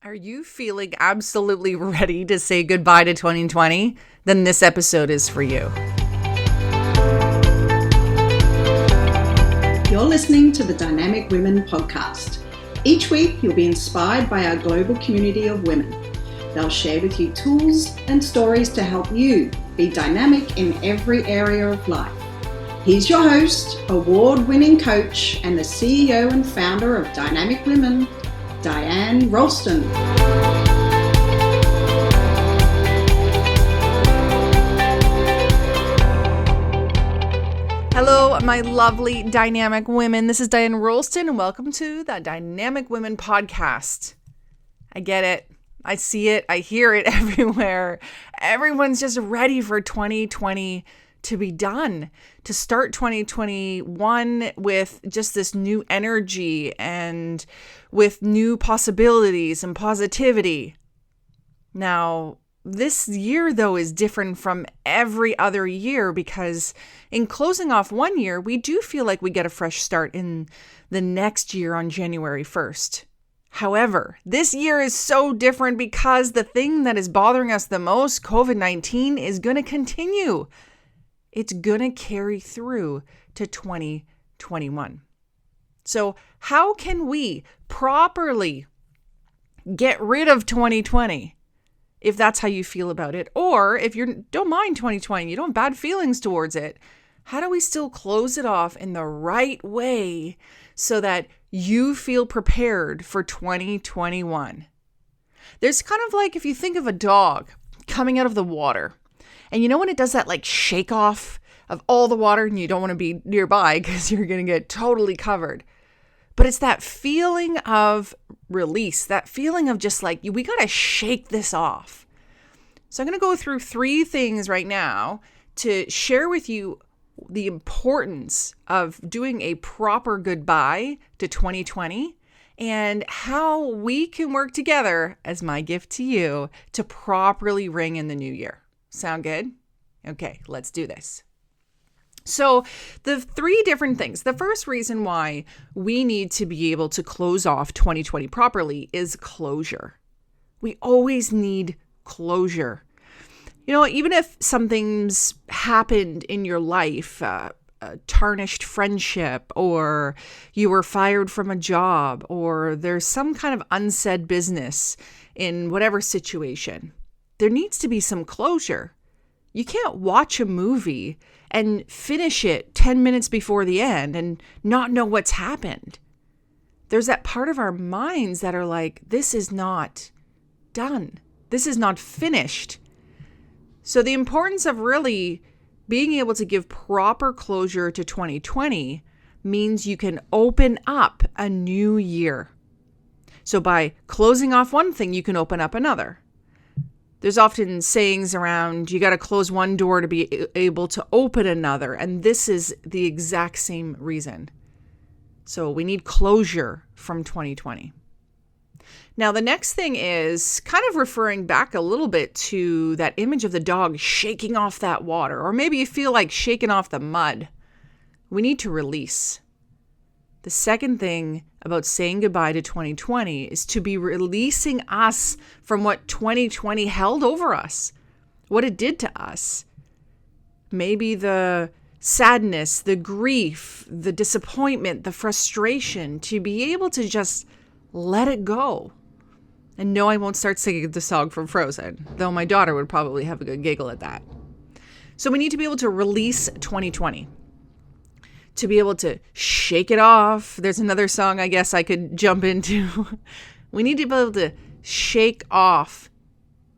Are you feeling absolutely ready to say goodbye to 2020? Then this episode is for you. You're listening to the Dynamic Women podcast. Each week, you'll be inspired by our global community of women. They'll share with you tools and stories to help you be dynamic in every area of life. He's your host, award-winning coach, and the CEO and founder of Dynamic Women, Diane Rolston. Hello, my lovely dynamic women. This is Diane Rolston, and welcome to the Dynamic Women podcast. I get it. I see it. I hear it everywhere. Everyone's just ready for 2020 to be done, to start 2021 with just this new energy and with new possibilities and positivity. Now, this year, though, is different from every other year because in closing off one year, we do feel like we get a fresh start in the next year on January 1st. However, this year is so different because the thing that is bothering us the most, COVID-19, is going to continue. It's going to carry through to 2021. So how can we properly get rid of 2020 if that's how you feel about it? Or if you don't mind 2020, you don't have bad feelings towards it, how do we still close it off in the right way so that you feel prepared for 2021? There's kind of like if you think of a dog coming out of the water. And you know when it does that like shake off of all the water and you don't want to be nearby because you're going to get totally covered. But it's that feeling of release, that feeling of just like, we got to shake this off. So I'm going to go through 3 things right now to share with you the importance of doing a proper goodbye to 2020 and how we can work together as my gift to you to properly ring in the new year. Sound good? Okay, let's do this. So the 3 different things. The first reason why we need to be able to close off 2020 properly is closure. We always need closure. You know, even if something's happened in your life, a tarnished friendship, or you were fired from a job, or there's some kind of unsaid business in whatever situation, there needs to be some closure. You can't watch a movie and finish it 10 minutes before the end and not know what's happened. There's that part of our minds that are like, this is not done. This is not finished. So the importance of really being able to give proper closure to 2020 means you can open up a new year. So by closing off one thing, you can open up another. There's often sayings around, you got to close one door to be able to open another. And this is the exact same reason. So we need closure from 2020. Now, the next thing is kind of referring back a little bit to that image of the dog shaking off that water, or maybe you feel like shaking off the mud. We need to release. The second thing about saying goodbye to 2020 is to be releasing us from what 2020 held over us, what it did to us. Maybe the sadness, the grief, the disappointment, the frustration, to be able to just let it go. And no, I won't start singing the song from Frozen, though my daughter would probably have a good giggle at that. So we need to be able to release 2020. To be able to shake it off. There's another song I guess I could jump into. We need to be able to shake off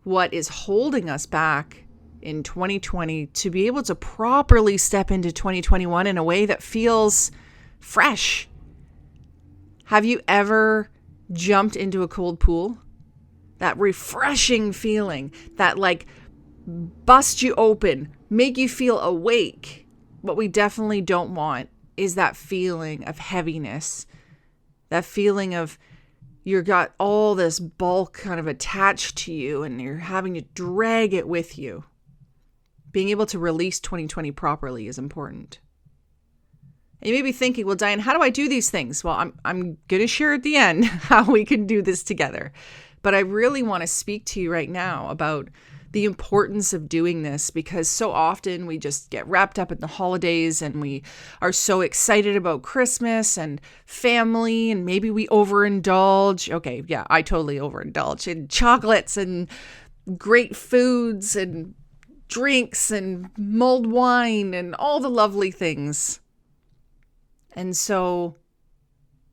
what is holding us back in 2020 to be able to properly step into 2021 in a way that feels fresh. Have you ever jumped into a cold pool? That refreshing feeling that like bust you open, make you feel awake. What we definitely don't want is that feeling of heaviness, that feeling of you've got all this bulk kind of attached to you and you're having to drag it with you. Being able to release 2020 properly is important. And you may be thinking, well, Diane, how do I do these things? Well, I'm going to share at the end how we can do this together. But I really want to speak to you right now about the importance of doing this, because so often we just get wrapped up in the holidays and we are so excited about Christmas and family, and maybe we overindulge. Okay, yeah, I totally overindulge in chocolates and great foods and drinks and mulled wine and all the lovely things. And so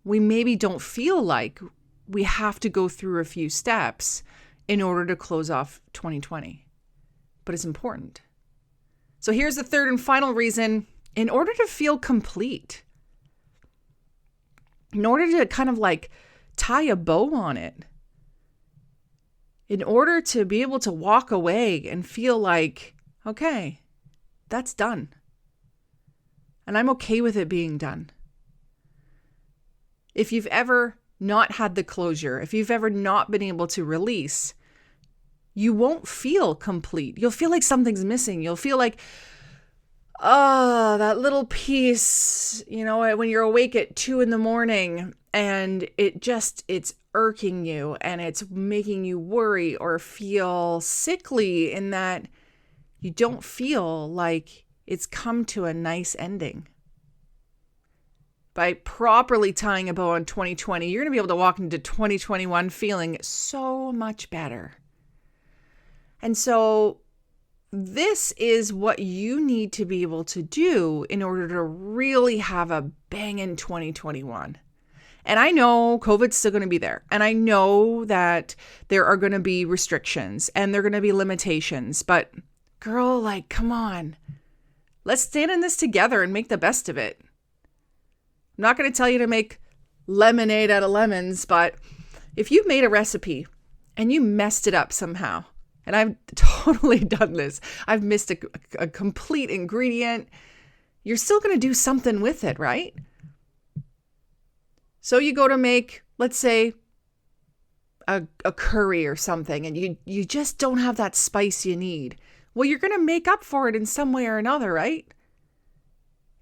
we maybe don't feel like we have to go through a few steps in order to close off 2020. But it's important. So here's the third and final reason. In order to feel complete, in order to kind of like tie a bow on it, in order to be able to walk away and feel like, okay, that's done. And I'm okay with it being done. If you've ever not had the closure, if you've ever not been able to release, you won't feel complete. You'll feel like something's missing. You'll feel like, oh, that little piece, when you're awake at 2 a.m. and it's irking you and it's making you worry or feel sickly in that you don't feel like it's come to a nice ending. By properly tying a bow on 2020, you're going to be able to walk into 2021 feeling so much better. And so this is what you need to be able to do in order to really have a banging 2021. And I know COVID's still going to be there. And I know that there are going to be restrictions and there are going to be limitations. But girl, come on. Let's stand in this together and make the best of it. I'm not going to tell you to make lemonade out of lemons, but if you made a recipe and you messed it up somehow, and I've totally done this, I've missed a complete ingredient, you're still going to do something with it, right? So you go to make, let's say, a curry or something, and you just don't have that spice you need. Well, you're going to make up for it in some way or another, right?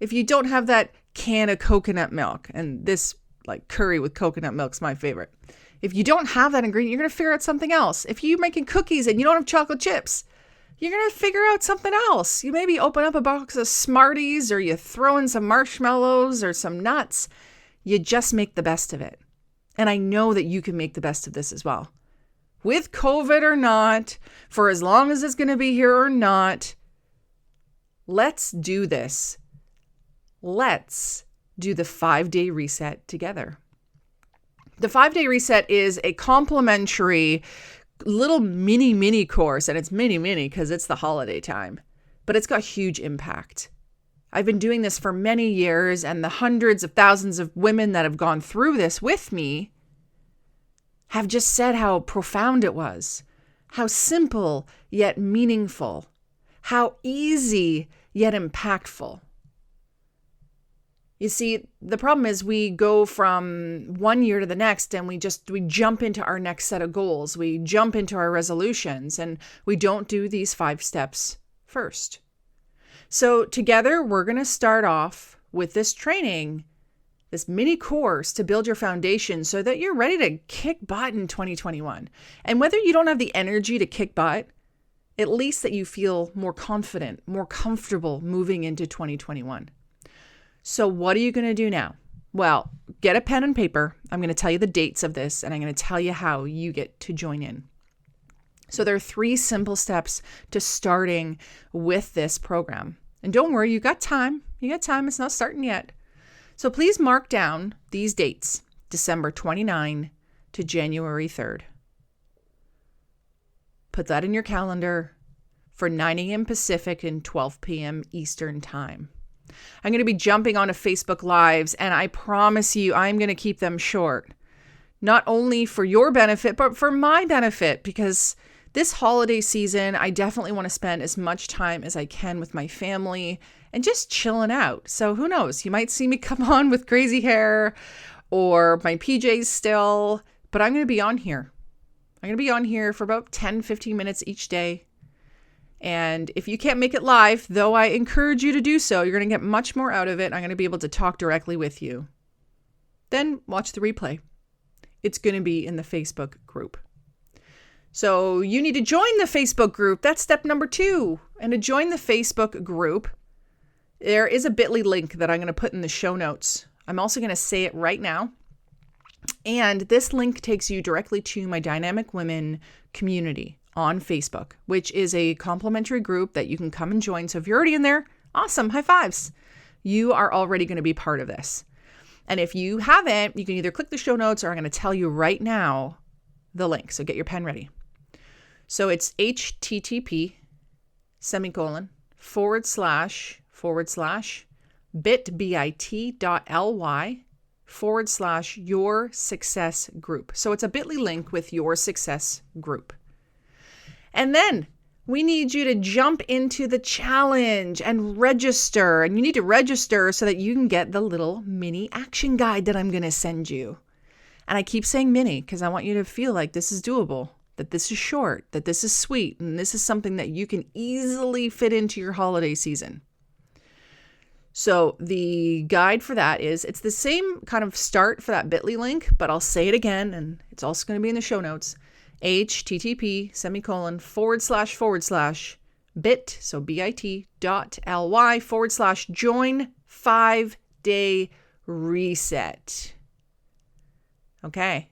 If you don't have that can of coconut milk, and this curry with coconut milk's my favorite. If you don't have that ingredient, you're going to figure out something else. If you're making cookies and you don't have chocolate chips, you're going to figure out something else. You maybe open up a box of Smarties, or you throw in some marshmallows or some nuts. You just make the best of it. And I know that you can make the best of this as well. With COVID or not, for as long as it's going to be here or not, let's do this. Let's do the 5-day reset together. The 5-day reset is a complimentary little mini course, and it's mini because it's the holiday time, but it's got huge impact. I've been doing this for many years, and the hundreds of thousands of women that have gone through this with me have just said how profound it was, how simple yet meaningful, how easy yet impactful. You see, the problem is we go from one year to the next and we jump into our next set of goals. We jump into our resolutions and we don't do these 5 steps first. So together, we're going to start off with this training, this mini course to build your foundation so that you're ready to kick butt in 2021. And whether you don't have the energy to kick butt, at least that you feel more confident, more comfortable moving into 2021. So what are you going to do now? Well, get a pen and paper. I'm going to tell you the dates of this, and I'm going to tell you how you get to join in. So there are 3 simple steps to starting with this program. And don't worry, you got time. It's not starting yet. So please mark down these dates, December 29 to January 3rd. Put that in your calendar for 9 a.m. Pacific and 12 p.m. Eastern time. I'm going to be jumping onto Facebook Lives, and I promise you I'm going to keep them short. Not only for your benefit, but for my benefit, because this holiday season, I definitely want to spend as much time as I can with my family and just chilling out. So who knows? You might see me come on with crazy hair or my PJs still, but I'm going to be on here. I'm going to be on here for about 10, 15 minutes each day. And if you can't make it live, though I encourage you to do so, you're going to get much more out of it. I'm going to be able to talk directly with you. Then watch the replay. It's going to be in the Facebook group. So you need to join the Facebook group. That's step number 2. And to join the Facebook group, there is a bit.ly link that I'm going to put in the show notes. I'm also going to say it right now. And this link takes you directly to my Dynamic Women community on Facebook, which is a complimentary group that you can come and join. So if you're already in there, awesome, high fives. You are already going to be part of this. And if you haven't, you can either click the show notes or I'm going to tell you right now the link. So get your pen ready. So it's http://bit.ly/your success group. So it's a bit.ly link with your success group. And then we need you to jump into the challenge and register. And you need to register so that you can get the little mini action guide that I'm going to send you. And I keep saying mini because I want you to feel like this is doable, that this is short, that this is sweet, and this is something that you can easily fit into your holiday season. So the guide for that it's the same kind of start for that bit.ly link, but I'll say it again, and it's also going to be in the show notes. http://bit, so bit.ly/join 5-day reset. Okay.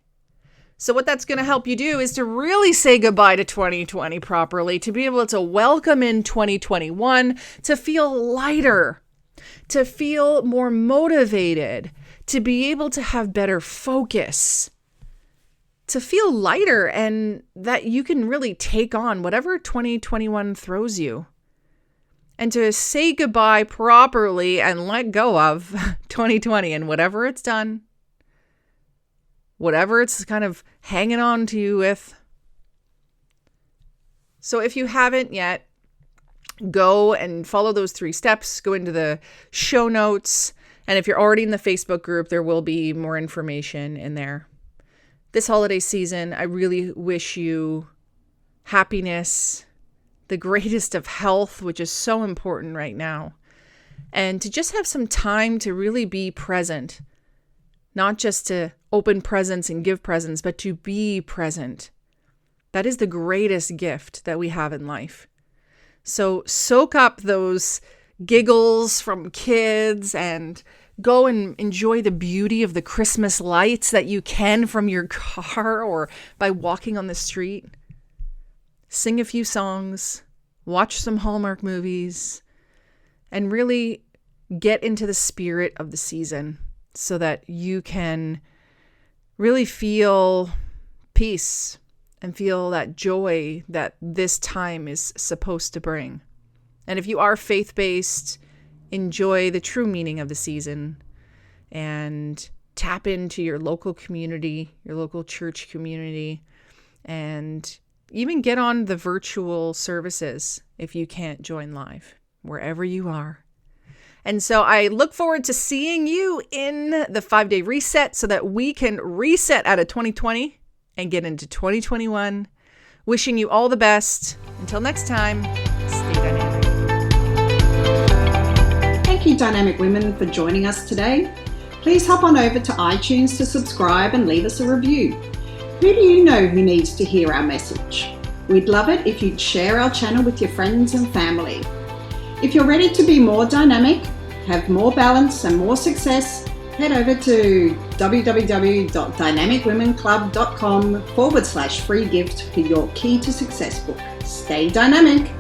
So what that's going to help you do is to really say goodbye to 2020 properly, to be able to welcome in 2021, to feel lighter, to feel more motivated, to be able to have better focus, to feel lighter, and that you can really take on whatever 2021 throws you, and to say goodbye properly and let go of 2020 and whatever it's done, whatever it's kind of hanging on to you with. So if you haven't yet, go and follow those 3 steps, go into the show notes. And if you're already in the Facebook group, there will be more information in there. This holiday season, I really wish you happiness, the greatest of health, which is so important right now. And to just have some time to really be present, not just to open presents and give presents, but to be present. That is the greatest gift that we have in life. So soak up those giggles from kids and go and enjoy the beauty of the Christmas lights that you can from your car or by walking on the street. Sing a few songs, watch some Hallmark movies, and really get into the spirit of the season so that you can really feel peace and feel that joy that this time is supposed to bring. And if you are faith-based, enjoy the true meaning of the season and tap into your local community, your local church community, and even get on the virtual services if you can't join live, wherever you are. And so I look forward to seeing you in the 5-day reset so that we can reset out of 2020 and get into 2021. Wishing you all the best. Until next time, stay dynamic. Thank you, Dynamic Women, for joining us today. Please hop on over to iTunes to subscribe and leave us a review. Who do you know who needs to hear our message? We'd love it if you'd share our channel with your friends and family. If you're ready to be more dynamic, have more balance and more success, head over to www.dynamicwomenclub.com/free gift for your Key to Success book. Stay dynamic.